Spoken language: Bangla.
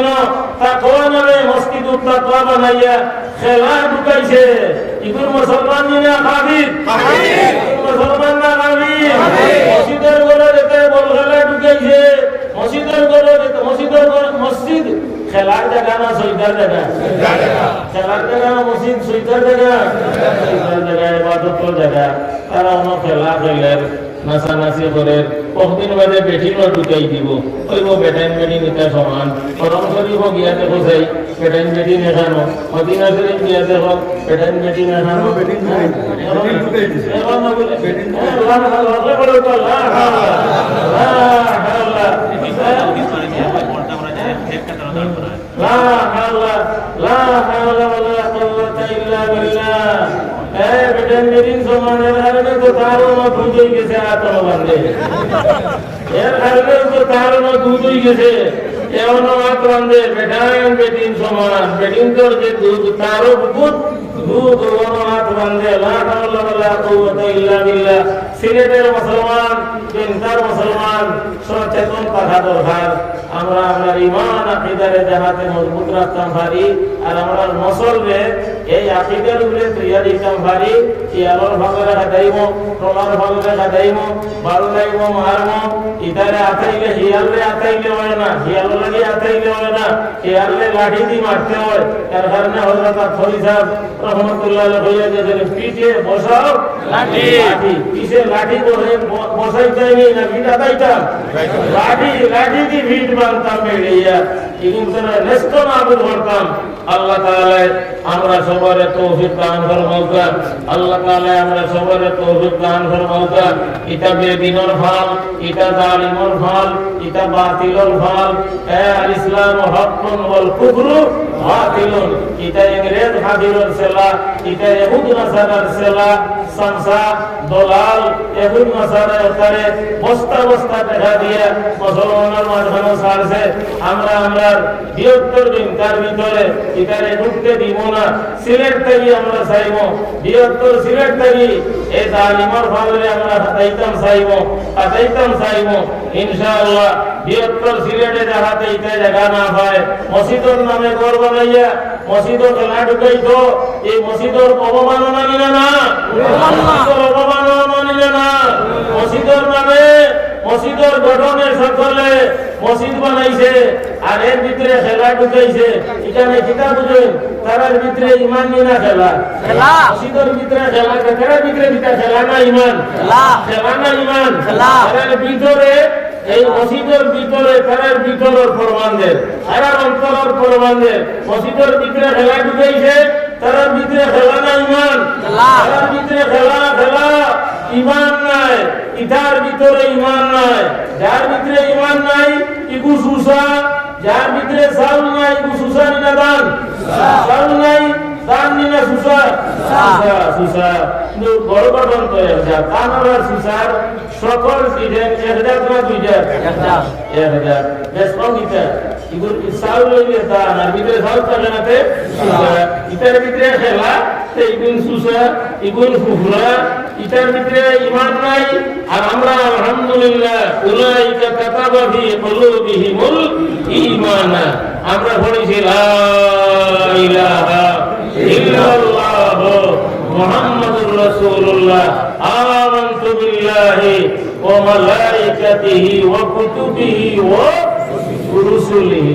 দিন তাকওয়া নামে মসজিদ তাকওয়া বানাইয়া খেলা ঢুকাইছে ইগুর মুসলমান না কাফির মুসলমান না কাফির মসজিদের ঘরে যেতে বল খেলা ঢুকাইছে মসজিদের ঘরে যেতে মসজিদ খেলার জায়গা না সইদার জায়গা খেলার জায়গা না মসজিদ সইদার জায়গা ইবাদতের জায়গা তারা অন্য খেলা খেলের নাচানাচি করে কতদিন বাদে বেটিনও ঢুকাই দিব ওইব বেটাইন বেটিন এটা সমান করম করিব গিয়া দেখো যাই বেটাইন বেটিন এখানো মদিনা শরীফ গিয়া দেখো বেটাইন বেটিন এখানো সিলেটের মুসলমান চিন্তার মুসলমান সচেতন থাকা দরকার আমরা আপনার ইমান আকীদারে যাহাতে মজবুত রাখতাম পারি আর আমরা মুসলবে এই আকীদার উপরে তৈরি দিতাম পারি ইয়ালোর ভাগে রাখাইম তোমার ভাগে রাখাইম ভালো লাইম মারম ইতারে আতাইলে হিয়ালে আতাইলে হয় না হিয়ালো লাগি আতাইলে হয় না হিয়ালে লাঠি দি মারতে হয় এর কারণে হযরত ফরি সাহেব রহমাতুল্লাহ আলাইহি বলেছেন পিঠে বসাও লাঠি পিছে লাঠি বসাইতে না পিঠা দাইতাম লাঠি দি ভিট বানতাম মেড়িয়া ইনসানের নেস্ত নাবুদ করতাম আল্লাহ তাআলা আমরা সবারে তৌফিক দান ফরমাউকা আল্লাহ তাআলা আমরা সবারে তৌফিক দান ফরমাউকা এটা বেদিনের ফল এটা জালিমের ফল এটা বাতিলের ফল আল ইসলাম হকুন ওয়াল কুফরু বাতিলুন এটা ইংরেজ হাদিরের সেলা এটা ইহুদ নাসারার সেলা সংসা দলাল ইহুদ নাসারার করে বস্তা বস্তা দেখা দিয়ে মুসলমানের মাঝখানে ছাড়ছে আমরা 72 দিন তার ভিতরে এটারে ঢুকতে দিব না সিলেট থেকে আমরা চাইব 72 সিলেট থেকে এই জালিমের ফলে আমরা হাতাইতাম চাইব ইনশাআল্লাহ 72 সিলেটে যাহাতে এটা জায়গা না হয় মসজিদের নামে ঘর বানাইয়া মসজিদের খেলা ঢুকাইতো এই মসজিদের অবমাননা নিলে না মসজিদের নামে মসজিদের গঠনে সকলে মসজিদ বানাইছে আর এর ভিতরে খেলা ঢুকাইছে এখানে কিতা বুঝেন তারার ভিতরে ইমান নিনা খেলা মসজিদের ভিতরে খেলা তারার ভিতরে খেলা না ইমান তারার ভিতরে এই মসজিদের ভিতরে তারার ভিতরের ফরমানদের তারার অন্তরের ফরমানদের মসজিদের ভিতরে খেলা ঢুকাইছে তারার ভিতরে খেলা না ইমান তারার ভিতরে খেলা ইমান নাই ইটার ভিতরে ইমান নাই যার ভিতরে ইমান নাই ইগু সুসা যার ভিতরে চাউল নাই ইগু সুসা নিনা দান চাউল নাই দান নিনা সুসা কিন্তু বড় গঠন তো দান আর সুসার সকল সিজন 1000 না 2000 বেশ কম ইটা ইগুর চাউল লইলে দান আর ভিতরে চাউল থাকে না তে ইটার ভিতরে খেলা ইগুন সুসা ইগুন ফুফরা ইটার ভিতরে ঈমান নাই আর আমরা আলহামদুলিল্লাহ উলাইকা কাতাবা ফি কুলুবিহিমুল ঈমান আমরা পড়েছি লা ইলাহা ইল্লাল্লাহ মুহাম্মাদুর রাসূলুল্লাহ আমানতু বিল্লাহি ওয়া মালাইকাতিহি ওয়া কুতুবিহি ওয়া রুসুলিহি